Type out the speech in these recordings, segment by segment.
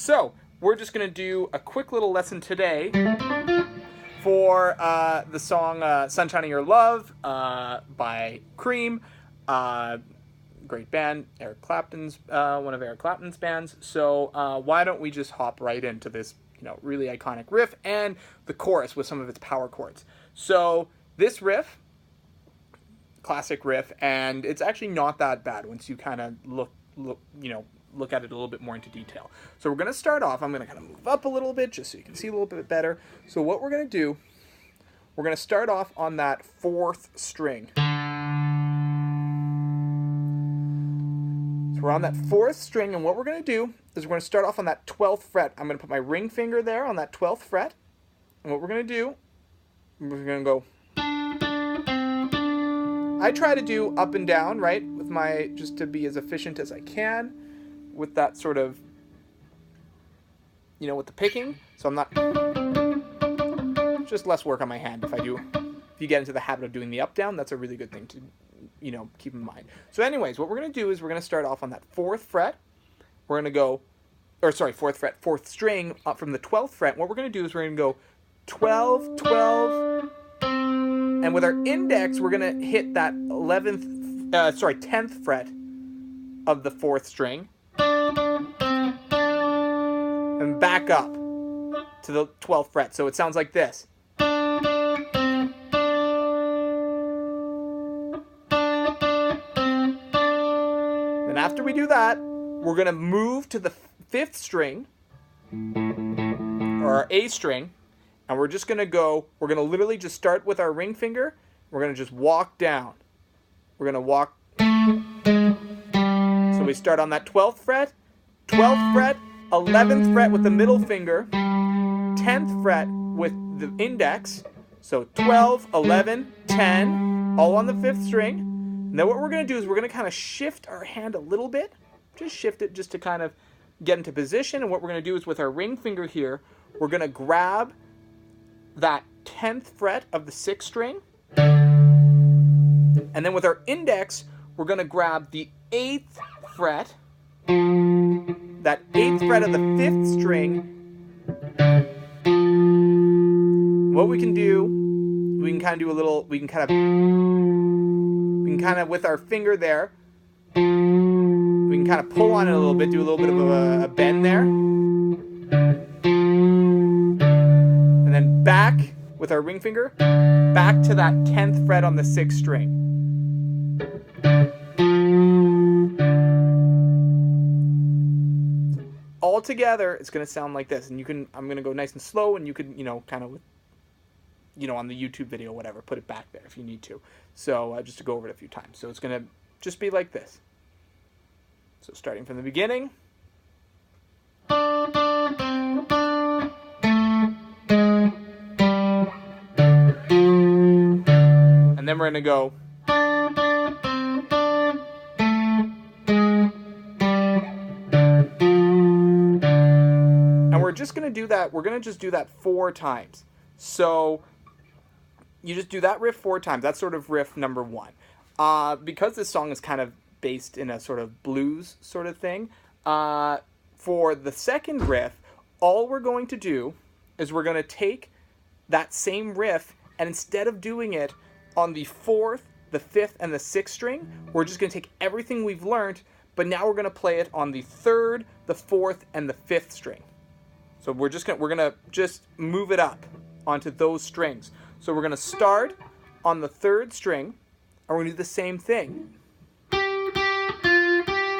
So we're just going to do a quick little lesson today for the song Sunshine of Your Love by Cream. Great band, Eric Clapton's, one of Eric Clapton's bands. So why don't we just hop right into this, really iconic riff and the chorus with some of its power chords. So this riff, classic riff, and it's actually not that bad once you kind of look at it a little bit more into detail. So we're going to start off. I'm going to kind of move up a little bit just so you can see a little bit better. So what we're going to do, we're going to start off on that 4th string. So we're on that 4th string, and what we're going to do is we're going to start off on that 12th fret. I'm going to put my ring finger there on that 12th fret, and what we're going to do, we're going to go. I try to do up and down, right, with my, just to be as efficient as I can with that sort of, with the picking. So I'm not, just less work on my hand if you get into the habit of doing the up down, that's a really good thing to, keep in mind. So anyways, what we're going to do is we're going to start off on that 4th fret. We're going to go, 4th fret, 4th string up from the 12th fret. What we're going to do is we're going to go 12, 12, and with our index, we're going to hit that 10th fret of the 4th string and back up to the 12th fret. So it sounds like this. Then after we do that, we're going to move to the 5th string, or our A string, and we're just going to go, we're going to literally just start with our ring finger. We're going to just walk down. We're going to walk. So we start on that 12th fret, 12th fret, 11th fret with the middle finger, 10th fret with the index. So 12, 11, 10, all on the 5th string. Now what we're going to do is we're going to kind of shift our hand a little bit. Just shift it just to kind of get into position. And what we're going to do is with our ring finger here, we're going to grab that 10th fret of the 6th string, and then with our index we're going to grab the 8th fret, that 8th fret of the 5th string. What we can do, we can kind of with our finger there, we can kind of pull on it a little bit, do a little bit of a bend there. And then back with our ring finger, back to that 10th fret on the 6th string. All together, it's going to sound like this. And I'm going to go nice and slow, and you can, kind of, on the YouTube video, whatever, put it back there if you need to. So just to go over it a few times. So it's going to just be like this. So starting from the beginning. And then we're going to go. And we're just going to do that. We're going to just do that 4 times. So you just do that riff 4 times. That's sort of riff number 1. Because this song is kind of based in a sort of blues sort of thing, for the second riff, all we're going to do is we're going to take that same riff, and instead of doing it on the 4th, the 5th, and the 6th string, we're just going to take everything we've learned, but now we're going to play it on the 3rd, the 4th, and the 5th string. So we're going to just move it up onto those strings. So we're going to start on the 3rd string, and we're going to do the same thing.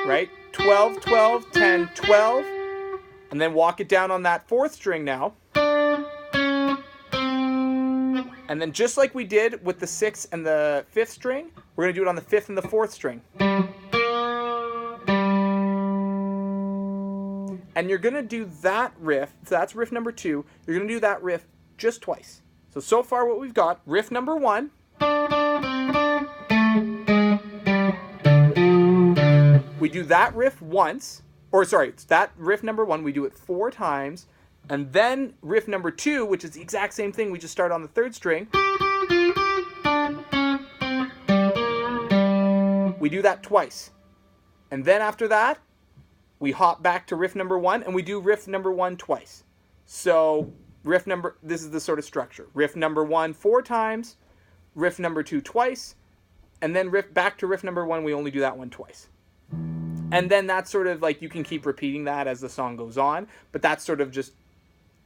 Right? 12, 12, 10, 12, and then walk it down on that 4th string now. And then just like we did with the 6th and the 5th string, we're going to do it on the 5th and the 4th string. And you're going to do that riff, so that's riff number 2, you're going to do that riff just twice. So far what we've got, riff number 1. We do that riff once, it's that riff number 1, we do it 4 times, and then riff number 2, which is the exact same thing, we just start on the 3rd string. We do that twice. And then after that, we hop back to riff number 1, and we do riff number 1 twice. So this is the sort of structure. Riff number 1 4 times, riff number 2 twice, and then back to riff number 1, we only do that one twice. And then that's sort of like, you can keep repeating that as the song goes on, but that's sort of just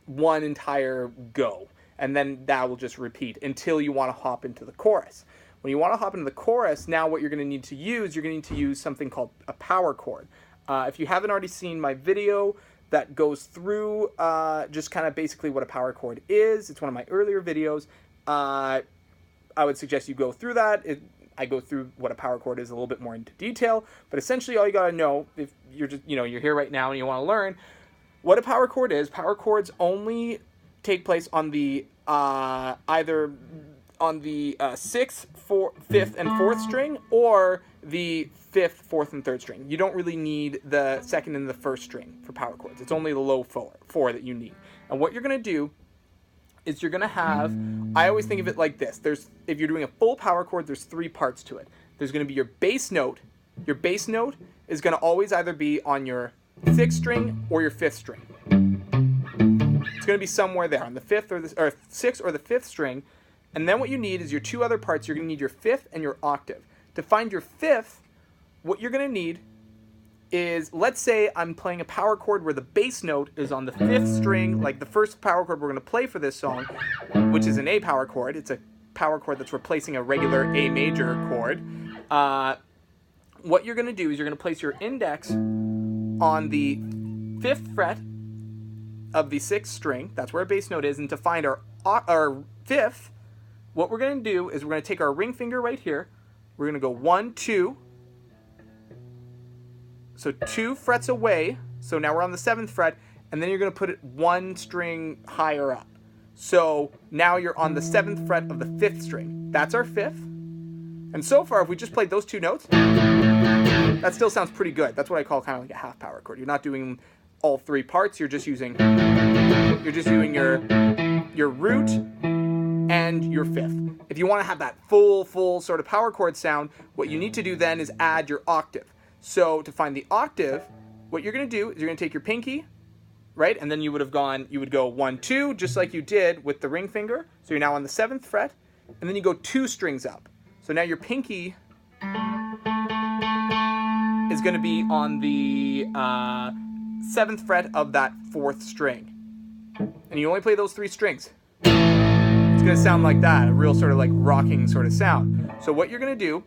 one entire go. And then that will just repeat until you want to hop into the chorus. When you want to hop into the chorus, now what you're going to need to use, you're going to need to use something called a power chord. If you haven't already seen my video that goes through just kind of basically what a power chord is, it's one of my earlier videos. I would suggest you go through that. I go through what a power chord is a little bit more into detail, but essentially all you got to know, if you're just, you're here right now and you want to learn what a power chord is. Power chords only take place on the either on the 6th, 5th, and 4th string, or the 5th, 4th, and 3rd string. You don't really need the 2nd and the 1st string for power chords. It's only the low 4 that you need. And what you're going to do is you're going to have, I always think of it like this. If you're doing a full power chord, there's 3 parts to it. There's going to be your bass note. Your bass note is going to always either be on your 6th string or your 5th string. It's going to be somewhere there on the 5th or 6th or the 5th string. And then what you need is your 2 other parts. You're going to need your 5th and your octave. To find your 5th, what you're going to need is, let's say I'm playing a power chord where the bass note is on the 5th string, like the first power chord we're going to play for this song, which is an A power chord. It's a power chord that's replacing a regular A major chord. What you're going to do is you're going to place your index on the 5th fret of the 6th string. That's where a bass note is. And to find our 5th, what we're going to do is we're going to take our ring finger right here. We're going to go 1, 2. So 2 frets away. So now we're on the 7th fret. And then you're going to put it 1 string higher up. So now you're on the 7th fret of the 5th string. That's our 5th. And so far, if we just played those 2 notes, that still sounds pretty good. That's what I call kind of like a half power chord. You're not doing all 3 parts. You're just using your root and your 5th. If you want to have that full sort of power chord sound, what you need to do then is add your octave. So to find the octave, what you're going to do is you're going to take your pinky, right? And then you would go 1, 2, just like you did with the ring finger. So you're now on the 7th fret, and then you go 2 strings up. So now your pinky is going to be on the 7th fret of that 4th string. And you only play those 3 strings. It's going to sound like that, a real sort of like rocking sort of sound. So what you're going to do,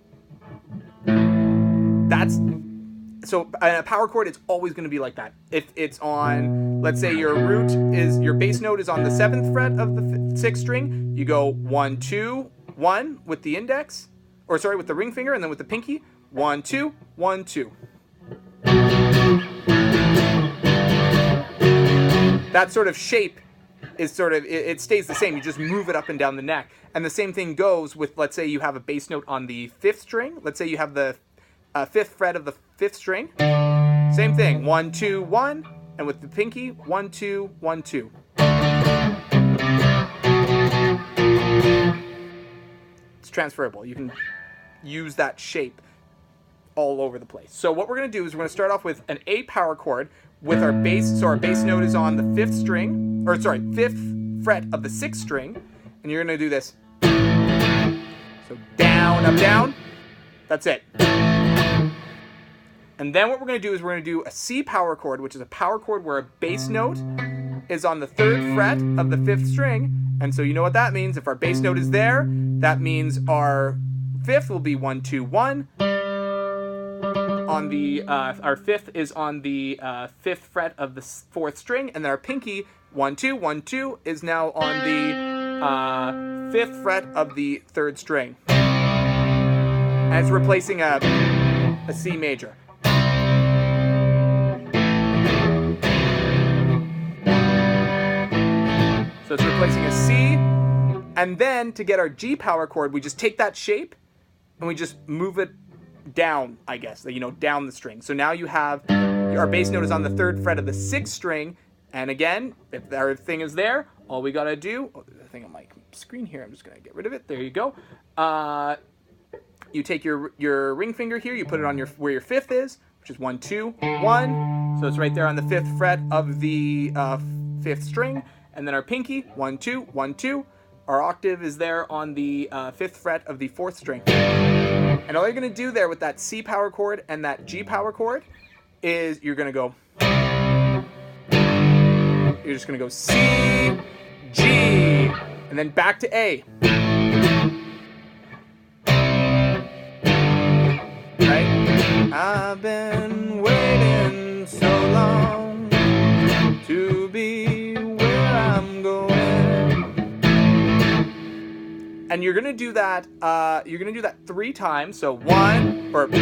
so a power chord, it's always going to be like that. If it's on, let's say your bass note is on the 7th fret of the 6th string, you go 1, 2, 1 with the index, with the ring finger, and then with the pinky, 1, 2, 1, 2. That sort of shape is it stays the same. You just move it up and down the neck. And the same thing goes with, let's say you have a bass note on the 5th string. Let's say you have the 5th fret of the 5th string. Same thing, 1, 2, 1, and with the pinky, 1, 2, 1, 2. It's transferable. You can use that shape all over the place. So what we're going to do is we're going to start off with an A power chord with our bass. So our bass note is on the 5th string, 5th fret of the 6th string, and you're going to do this. So down, up, down. That's it. And then what we're going to do is we're going to do a C power chord, which is a power chord where a bass note is on the 3rd fret of the 5th string. And so you know what that means. If our bass note is there, that means our 5th will be 1, 2, 1. On the our 5th is on the 5th fret of the 4th string, and then our pinky 1, 2, 1, 2 is now on the 5th fret of the 3rd string, and it's replacing a C major. So it's replacing a C, and then to get our G power chord, we just take that shape and we just move it down, I guess, down the string. So now you have our bass note is on the 3rd fret of the 6th string, and again, if our thing is there, all we gotta do, there's a thing on my screen here, I'm just gonna get rid of it, there you go. You take your ring finger here, you put it on where your 5th is, which is 1, 2, 1. So it's right there on the 5th fret of the 5th string. And then our pinky, 1, 2, 1, 2. Our octave is there on the 5th fret of the 4th string. And all you're going to do there with that C power chord and that G power chord is you're going to go... You're just going to go C, G, and then back to A. Right? I've been waiting so long to be where I'm going. And you're gonna do that. You're gonna do that 3 times. So 1 or 2,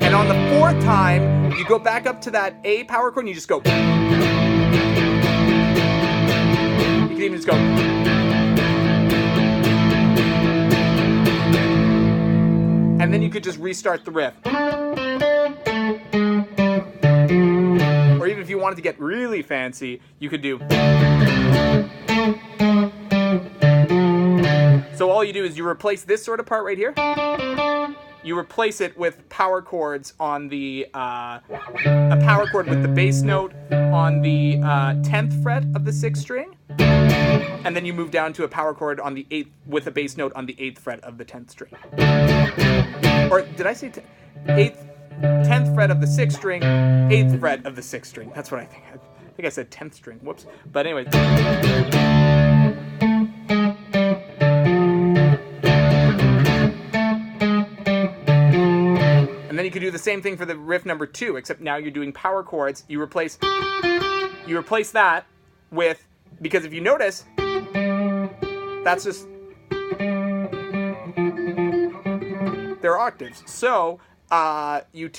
and on the 4th time, you go back up to that A power chord and you just go. You can even just go. And then you could just restart the riff. Or even if you wanted to get really fancy, you could do. So all you do is you replace this sort of part right here. You replace it with power chords on the, a power chord with the bass note on the 10th fret of the 6th string. And then you move down to a power chord on the 8th, with a bass note on the 8th fret of the 10th string. Or did I say 10th fret of the 6th string, 8th fret of the 6th string. That's what I think. I think I said 10th string. Whoops. But anyway. And then you could do the same thing for the riff number 2, except now you're doing power chords. You replace that with, because if you notice, that's just their octaves. So you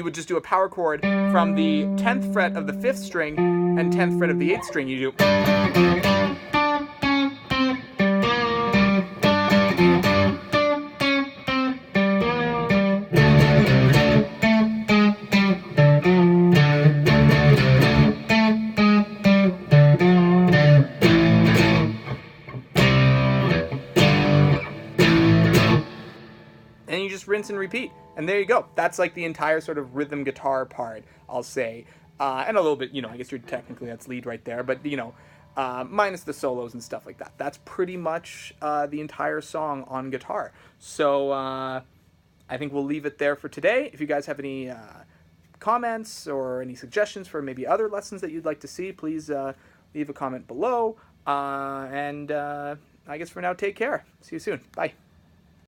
would just do a power chord from the 10th fret of the 5th string and 10th fret of the 8th string. You do. And you just rinse and repeat. And there you go. That's like the entire sort of rhythm guitar part, I'll say. And a little bit, I guess you're technically, that's lead right there. But, minus the solos and stuff like that. That's pretty much the entire song on guitar. So I think we'll leave it there for today. If you guys have any comments or any suggestions for maybe other lessons that you'd like to see, please leave a comment below. And I guess for now, take care. See you soon. Bye.